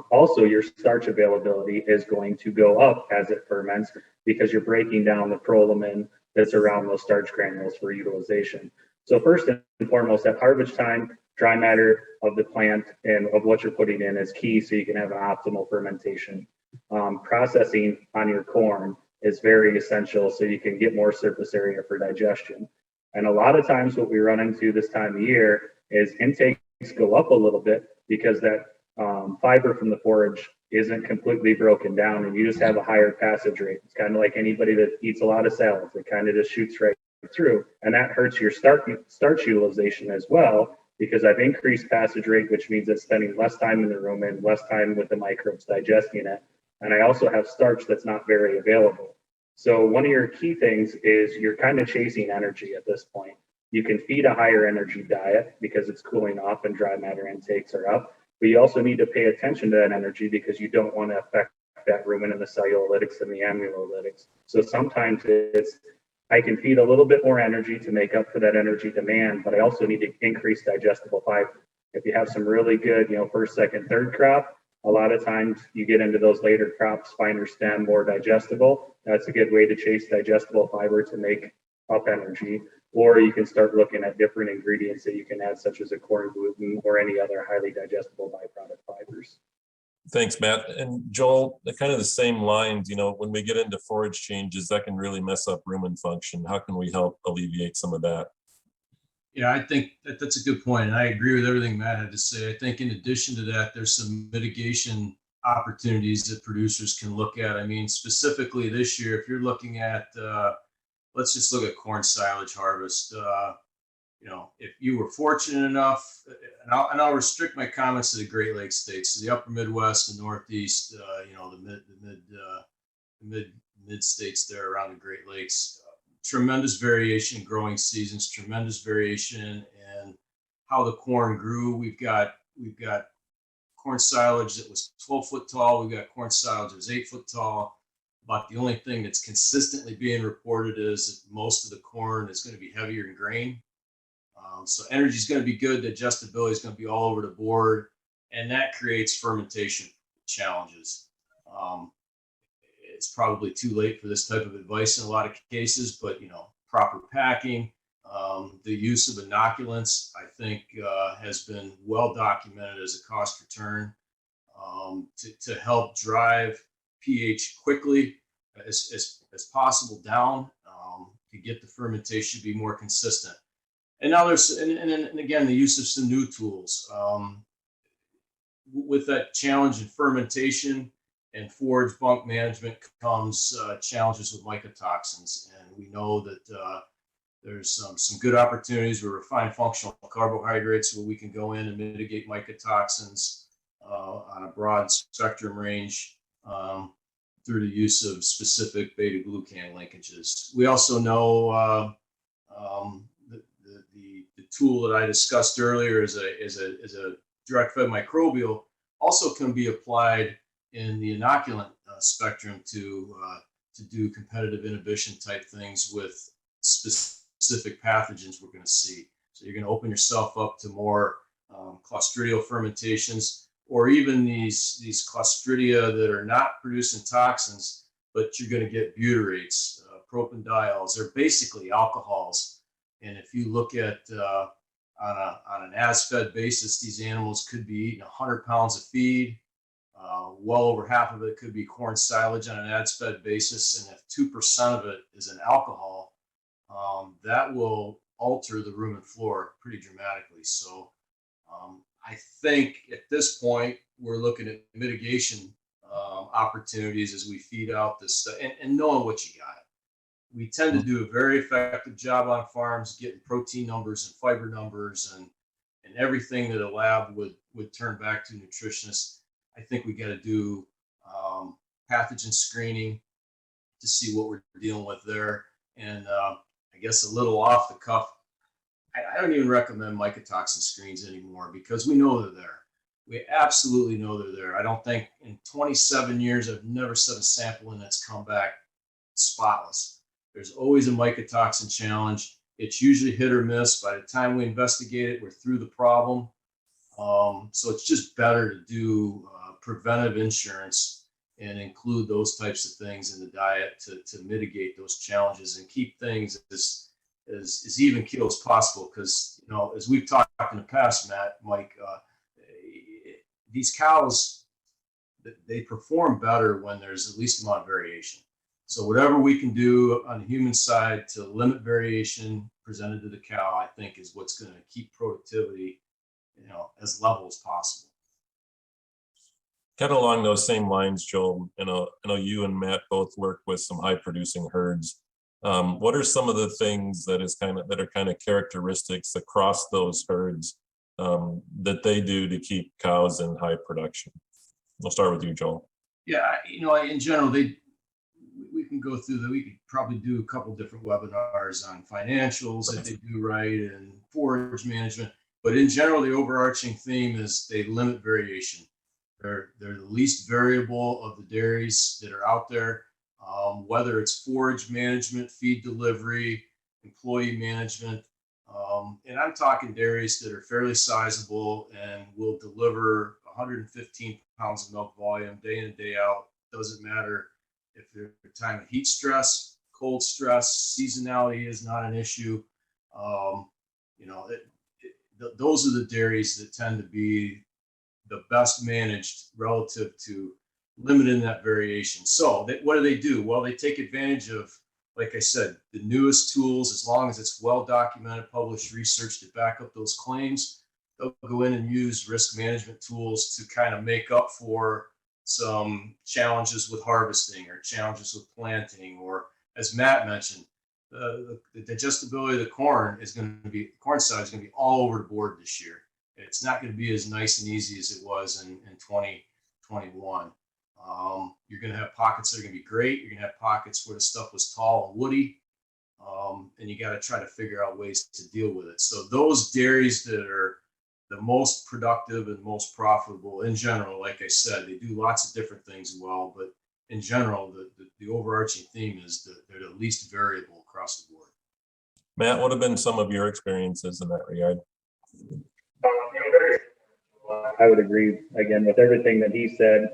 Also, your starch availability is going to go up as it ferments because you're breaking down the prolamine that's around those starch granules for utilization. So first and foremost, at harvest time, dry matter of the plant and of what you're putting in is key so you can have an optimal fermentation. Processing on your corn is very essential so you can get more surface area for digestion. And a lot of times what we run into this time of year is intakes go up a little bit because that fiber from the forage isn't completely broken down and you just have a higher passage rate. It's kind of like anybody that eats a lot of salads. It kind of just shoots right through. And that hurts your starch utilization as well because I've increased passage rate, which means it's spending less time in the rumen, less time with the microbes digesting it. And I also have starch that's not very available. So one of your key things is you're kind of chasing energy at this point. You can feed a higher energy diet because it's cooling off and dry matter intakes are up, but you also need to pay attention to that energy because you don't want to affect that rumen and the cellulolytics and the amylolytics. So sometimes I can feed a little bit more energy to make up for that energy demand, but I also need to increase digestible fiber. If you have some really good, first, second, third crop, a lot of times you get into those later crops, finer stem, more digestible. That's a good way to chase digestible fiber to make up energy. Or you can start looking at different ingredients that you can add, such as a corn gluten or any other highly digestible byproduct fibers. Thanks, Matt. And Joel, kind of the same lines, when we get into forage changes, that can really mess up rumen function. How can we help alleviate some of that? Yeah, I think that's a good point. And I agree with everything Matt had to say. I think in addition to that, there's some mitigation opportunities that producers can look at. I mean, specifically this year, if you're looking at, let's just look at corn silage harvest. If you were fortunate enough, and I'll restrict my comments to the Great Lakes states, so the upper Midwest, the Northeast, the mid states there around the Great Lakes. Tremendous variation in growing seasons, tremendous variation in how the corn grew. We've got corn silage that was 12 foot tall. We've got corn silage that was 8 foot tall. But the only thing that's consistently being reported is that most of the corn is going to be heavier in grain. So energy is going to be good. Digestibility is going to be all over the board. and that creates fermentation challenges. It's probably too late for this type of advice in a lot of cases, but proper packing, the use of inoculants, I think, has been well documented as a cost return to help drive pH quickly as possible down to get the fermentation to be more consistent. And now and again, the use of some new tools. With that challenge in fermentation and forage bunk management comes challenges with mycotoxins. And we know that there's some good opportunities with refined functional carbohydrates where we can go in and mitigate mycotoxins on a broad spectrum range through the use of specific beta-glucan linkages. We also know the tool that I discussed earlier is a direct-fed microbial also can be applied in the inoculant spectrum to do competitive inhibition type things with specific pathogens we're going to see. So you're going to open yourself up to more clostridial fermentations, or even these clostridia that are not producing toxins, but you're going to get butyrates, propendiols. They're basically alcohols. And if you look at on an as-fed basis, these animals could be eating 100 pounds of feed. Well over half of it could be corn silage on an as-fed basis. And if 2% of it is an alcohol, that will alter the rumen flora pretty dramatically. So I think at this point, we're looking at mitigation opportunities as we feed out this stuff and knowing what you got. We tend to do a very effective job on farms getting protein numbers and fiber numbers and everything that a lab would turn back to nutritionists. I think we got to do pathogen screening to see what we're dealing with there. And I guess a little off the cuff, I don't even recommend mycotoxin screens anymore because we know they're there. We absolutely know they're there. I don't think in 27 years, I've never set a sample in that's come back spotless. There's always a mycotoxin challenge. It's usually hit or miss. By the time we investigate it, we're through the problem. So it's just better to do preventive insurance and include those types of things in the diet to mitigate those challenges and keep things as even keel as possible. Because, as we've talked in the past, Mike, these cows, they perform better when there's the least amount of variation. So whatever we can do on the human side to limit variation presented to the cow, I think is what's going to keep productivity, as level as possible. Kind of along those same lines, Joel, I know you and Matt both work with some high producing herds. What are some of the things that are kind of characteristics across those herds that they do to keep cows in high production? We'll start with you, Joel. Yeah, in general, we can go through that. We could probably do a couple different webinars on financials that they do right and forage management. But in general, the overarching theme is they limit variation. They're the least variable of the dairies that are out there, whether it's forage management, feed delivery, employee management. And I'm talking dairies that are fairly sizable and will deliver 115 pounds of milk volume day in and day out. Doesn't matter if they're time of heat stress, cold stress, seasonality is not an issue. Those are the dairies that tend to be the best managed relative to limiting that variation. So what do? Well, they take advantage of, like I said, the newest tools, as long as it's well documented, published research to back up those claims. They'll go in and use risk management tools to kind of make up for some challenges with harvesting or challenges with planting, or as Matt mentioned, the digestibility of the corn side is going to be all over the board this year. It's not going to be as nice and easy as it was in 2021. You're going to have pockets that are going to be great. You're going to have pockets where the stuff was tall and woody, and you got to try to figure out ways to deal with it. So those dairies that are the most productive and most profitable in general, like I said, they do lots of different things well, but in general, the overarching theme is that they're the least variable across the board. Matt, what have been some of your experiences in that regard? Very I would agree again with everything that he said.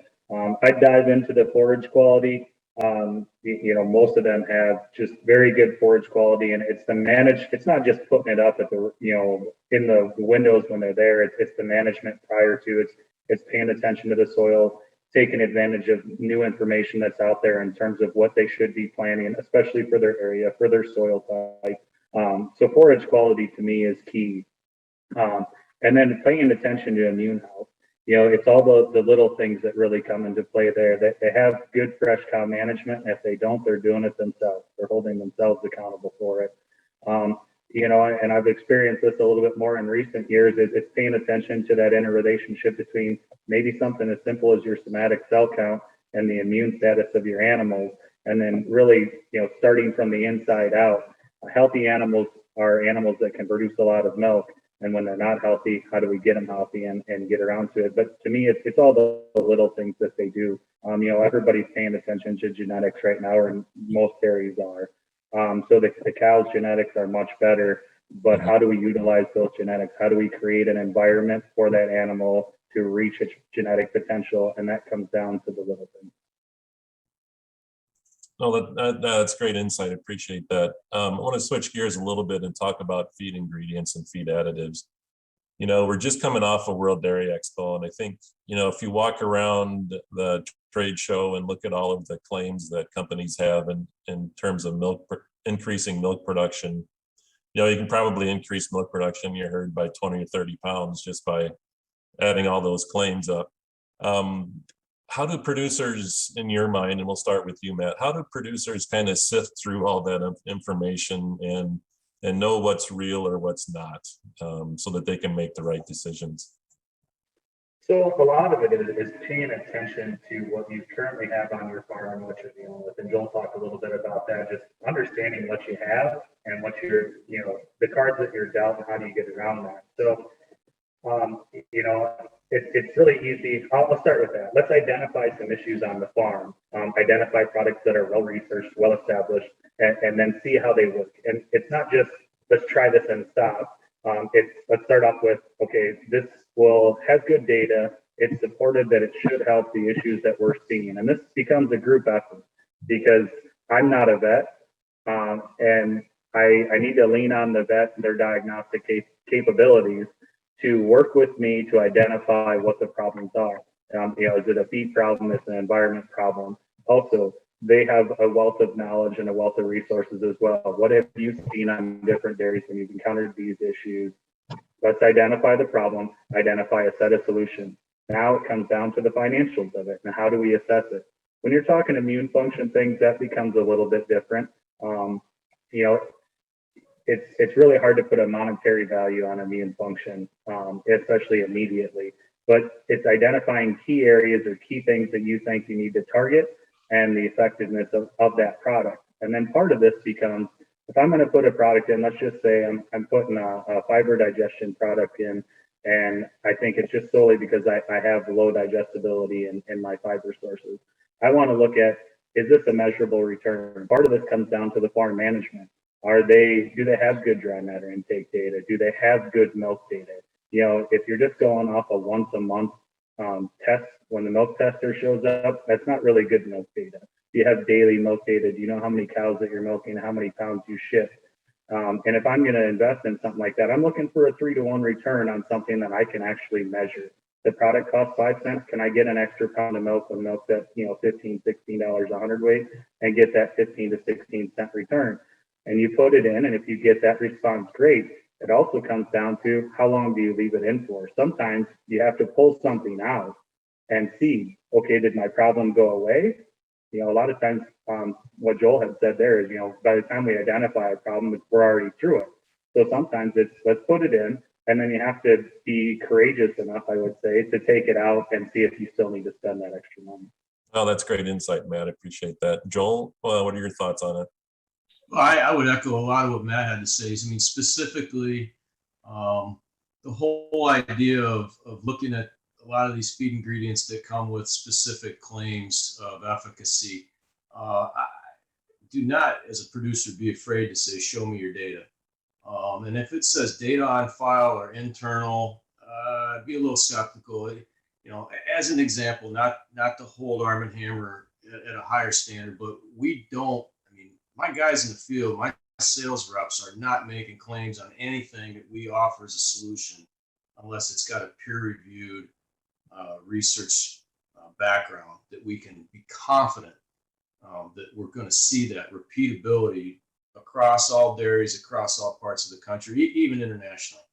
I'd dive into the forage quality. Most of them have just very good forage quality, and it's the manage. It's not just putting it up at the, in the windows when they're there. It's the management prior to. It's paying attention to the soil, taking advantage of new information that's out there in terms of what they should be planting, especially for their area, for their soil type. So forage quality to me is key. And then paying attention to immune health. It's all the little things that really come into play there. They have good fresh cow management. If they don't, they're doing it themselves. They're holding themselves accountable for it. And I've experienced this a little bit more in recent years. It's paying attention to that interrelationship between maybe something as simple as your somatic cell count and the immune status of your animals. And then really, starting from the inside out. Healthy animals are animals that can produce a lot of milk. And when they're not healthy, how do we get them healthy and get around to it? But to me, it's all the little things that they do. Everybody's paying attention to genetics right now, and most dairies are. So the cow's genetics are much better, but how do we utilize those genetics? How do we create an environment for that animal to reach its genetic potential? And that comes down to the little things. No, that's great insight. Appreciate that. I want to switch gears a little bit and talk about feed ingredients and feed additives. We're just coming off a World Dairy Expo, and I think, if you walk around the trade show and look at all of the claims that companies have in terms of increasing milk production, you can probably increase milk production in your herd by 20 or 30 pounds just by adding all those claims up. How do producers, in your mind, and we'll start with you, Matt, how do producers kind of sift through all that information and know what's real or what's not, so that they can make the right decisions? So a lot of it is paying attention to what you currently have on your farm and what you're dealing with. And Joel talked a little bit about that, just understanding what you have and what you're, the cards that you're dealt and how do you get around that. So, it's really easy. I'll start with that. Let's identify some issues on the farm, identify products that are well-researched, well-established, and then see how they work. And it's not just, let's try this and stop. Let's start off with, okay, this has good data. It's supported that it should help the issues that we're seeing. And this becomes a group effort because I'm not a vet, and I need to lean on the vet and their diagnostic capabilities to work with me to identify what the problems are. Is it a feed problem? Is it an environment problem? Also, they have a wealth of knowledge and a wealth of resources as well. What have you seen on different dairies when you've encountered these issues? Let's identify the problem, identify a set of solutions. Now it comes down to the financials of it. And how do we assess it? When you're talking immune function things, that becomes a little bit different. It's really hard to put a monetary value on immune function, especially immediately. But it's identifying key areas or key things that you think you need to target and the effectiveness of that product. And then part of this becomes, if I'm going to put a product in, let's just say I'm putting a fiber digestion product in, and I think it's just solely because I have low digestibility in my fiber sources. I want to look at, is this a measurable return? Part of this comes down to the farm management. Do they have good dry matter intake data? Do they have good milk data? If you're just going off a once a month test, when the milk tester shows up, that's not really good milk data. You have daily milk data. Do you know how many cows that you're milking, how many pounds you ship? And if I'm going to invest in something like that, I'm looking for a 3-to-1 return on something that I can actually measure. The product costs 5 cents. Can I get an extra pound of milk when milk that's $15, $16 a hundredweight and get that 15 to 16 cent return? And you put it in, and if you get that response, great. It also comes down to how long do you leave it in for? Sometimes you have to pull something out and see, okay, did my problem go away? A lot of times what Joel had said there is, by the time we identify a problem, we're already through it. So sometimes it's, let's put it in, and then you have to be courageous enough, I would say, to take it out and see if you still need to spend that extra money. Oh, that's great insight, Matt. I appreciate that. Joel, what are your thoughts on it? I would echo a lot of what Matt had to say. Specifically, the whole idea of looking at a lot of these feed ingredients that come with specific claims of efficacy. Do not, as a producer, be afraid to say, show me your data. And if it says data on file or internal, be a little skeptical. As an example, not to hold Arm and Hammer at a higher standard, but we don't. I mean, my guys in the field, my sales reps are not making claims on anything that we offer as a solution unless it's got a peer-reviewed research background that we can be confident that we're going to see that repeatability across all dairies, across all parts of the country, even internationally.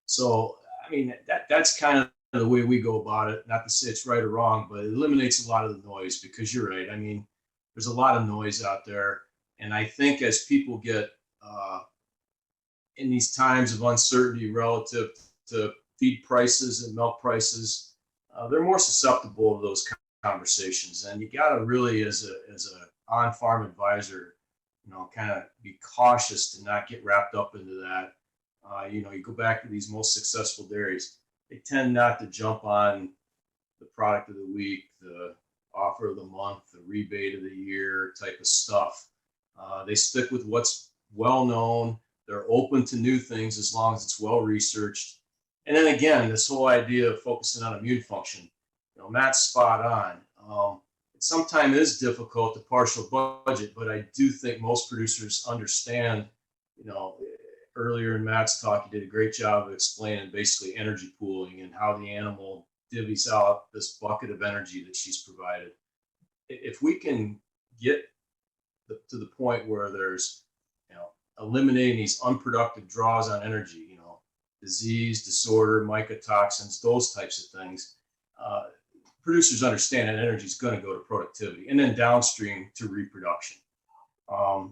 So, I mean, that's kind of the way we go about it. Not to say it's right or wrong, but it eliminates a lot of the noise, because you're right. I mean, there's a lot of noise out there. And I think as people get in these times of uncertainty relative to feed prices and milk prices, they're more susceptible to those conversations. And you got to really, as a on-farm advisor, kind of be cautious to not get wrapped up into that. You go back to these most successful dairies, they tend not to jump on the product of the week, the offer of the month, the rebate of the year type of stuff. They stick with what's well known. They're open to new things as long as it's well researched. And then again, this whole idea of focusing on immune function, Matt's spot on. It sometimes is difficult to partial budget, but I do think most producers understand. Earlier in Matt's talk, he did a great job of explaining basically energy pooling and how the animal divvies out this bucket of energy that she's provided. If we can get to the point where there's, eliminating these unproductive draws on energy, disease, disorder, mycotoxins, those types of things, producers understand that energy is going to go to productivity and then downstream to reproduction.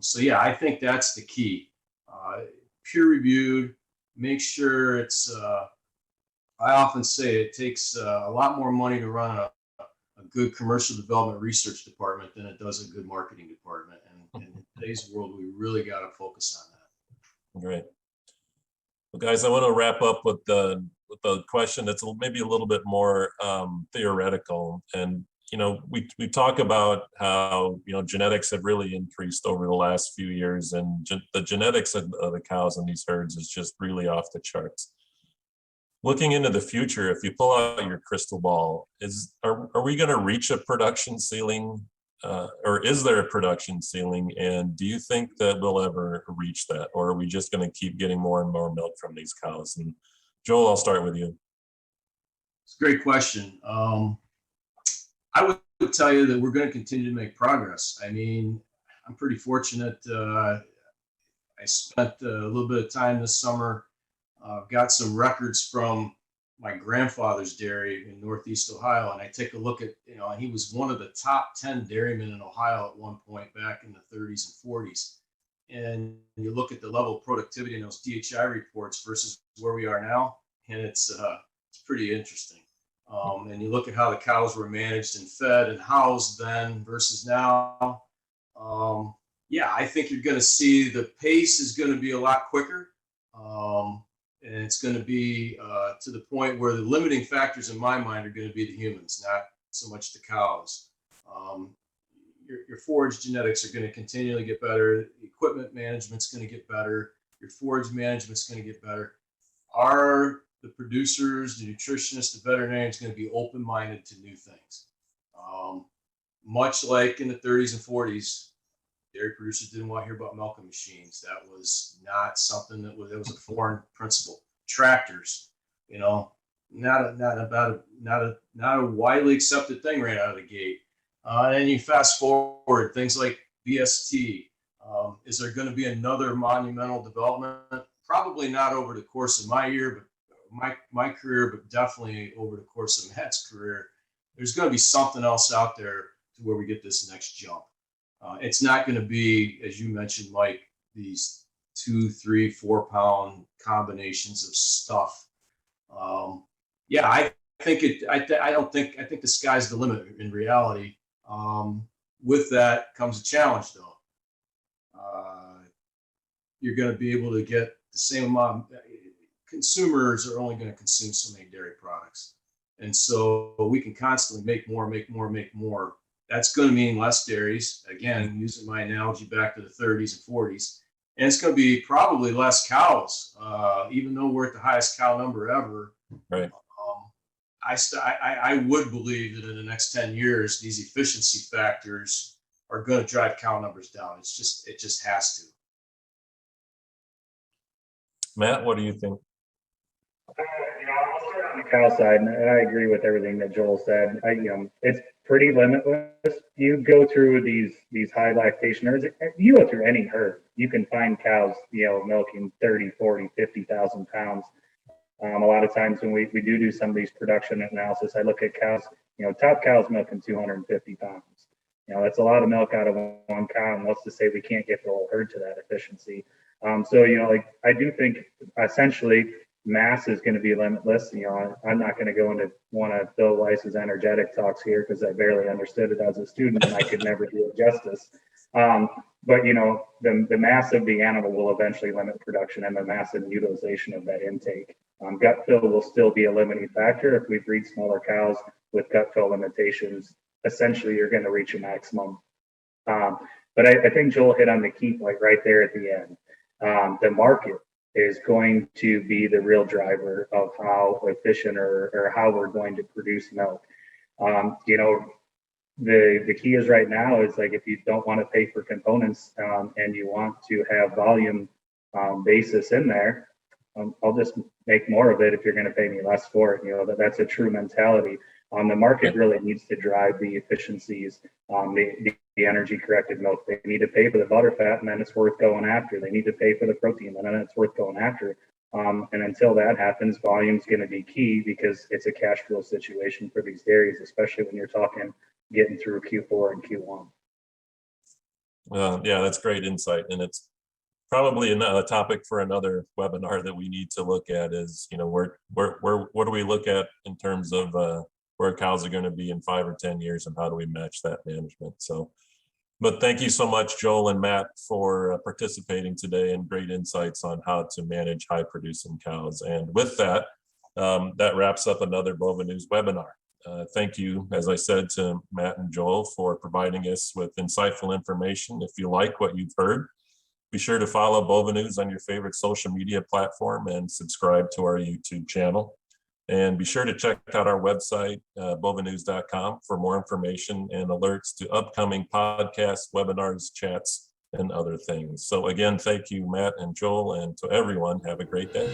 So yeah, I think that's the key. Peer reviewed, make sure it's, I often say it takes a lot more money to run a good commercial development research department than it does a good marketing department. And in today's world, we really got to focus on that. Great. Well, guys, I want to wrap up with the question that's maybe a little bit more theoretical. And we talk about how genetics have really increased over the last few years, and the genetics of the cows in these herds is just really off the charts. Looking into the future, if you pull out your crystal ball, are we going to reach a production ceiling, or is there a production ceiling? And do you think that we'll ever reach that, or are we just going to keep getting more and more milk from these cows? And Joel, I'll start with you. It's a great question. I would tell you that we're going to continue to make progress. I mean, I'm pretty fortunate. I spent a little bit of time this summer. Got some records from my grandfather's dairy in Northeast Ohio, and I take a look at, he was one of the top 10 dairymen in Ohio at one point back in the 30s and 40s. And you look at the level of productivity in those DHI reports versus where we are now, and it's pretty interesting. And you look at how the cows were managed and fed and housed then versus now. Yeah, I think you're going to see the pace is going to be a lot quicker. And it's going to be to the point where the limiting factors in my mind are going to be the humans, not so much the cows. Your forage genetics are going to continually get better. Equipment management's going to get better. Your forage management's going to get better. Are the producers, the nutritionists, the veterinarians going to be open-minded to new things? Much like in the 30s and 40s, dairy producers didn't want to hear about milking machines. That was not something that was a foreign principle. Tractors, not a widely accepted thing right out of the gate. And you fast forward, things like BST. Is there going to be another monumental development? Probably not over the course of my year, but my career, but definitely over the course of Matt's career. There's going to be something else out there to where we get this next jump. It's not going to be, as you mentioned, Mike, these 2, 3, 4 pound combinations of stuff. Yeah, I think the sky's the limit in reality. With that comes a challenge, though. You're going to be able to get the same amount. Consumers are only going to consume so many dairy products. And so we can constantly make more. That's going to mean less dairies. Again, using my analogy back to the 30s and 40s. And it's going to be probably less cows, even though we're at the highest cow number ever. Right. I would believe that in the next 10 years, these efficiency factors are going to drive cow numbers down. It just has to. Matt, what do you think? I'll start on the cow side, and I agree with everything that Joel said. It's pretty limitless. You go through these high lactation herds, you go through any herd, you can find cows, milking 30, 40, 50,000 pounds. A lot of times when we do some of these production analysis, I look at cows, top cows milking 250 pounds. That's a lot of milk out of one cow, and what's to say we can't get the whole herd to that efficiency. So, I do think essentially mass is going to be limitless. I'm not going to go into one of Bill Weiss's energetic talks here because I barely understood it as a student and I could never do it justice. But the mass of the animal will eventually limit production and the massive utilization of that intake. Gut fill will still be a limiting factor. If we breed smaller cows with gut fill limitations, essentially you're going to reach a maximum. But I think Joel hit on the key point right there at the end. The market is going to be the real driver of how efficient or how we're going to produce milk. The key is right now is like, if you don't want to pay for components and you want to have volume basis in there, I'll just make more of it if you're going to pay me less for it. That's a true mentality. The market really needs to drive the efficiencies, the energy corrected milk. They need to pay for the butter fat, and then it's worth going after. They need to pay for the protein, and then it's worth going after. And until that happens, volume is going to be key because it's a cash flow situation for these dairies, especially when you're talking getting through Q4 and Q1. Yeah, that's great insight, and it's probably a topic for another webinar that we need to look at. Is what do we look at in terms of where cows are going to be in 5 or 10 years, and how do we match that management? So, but thank you so much, Joel and Matt, for participating today, and great insights on how to manage high producing cows. And with that, that wraps up another Bova News webinar. Thank you, as I said, to Matt and Joel for providing us with insightful information. If you like what you've heard, be sure to follow Bova News on your favorite social media platform and subscribe to our YouTube channel. And be sure to check out our website, bovanews.com, for more information and alerts to upcoming podcasts, webinars, chats, and other things. So again, thank you, Matt and Joel, and to everyone, have a great day.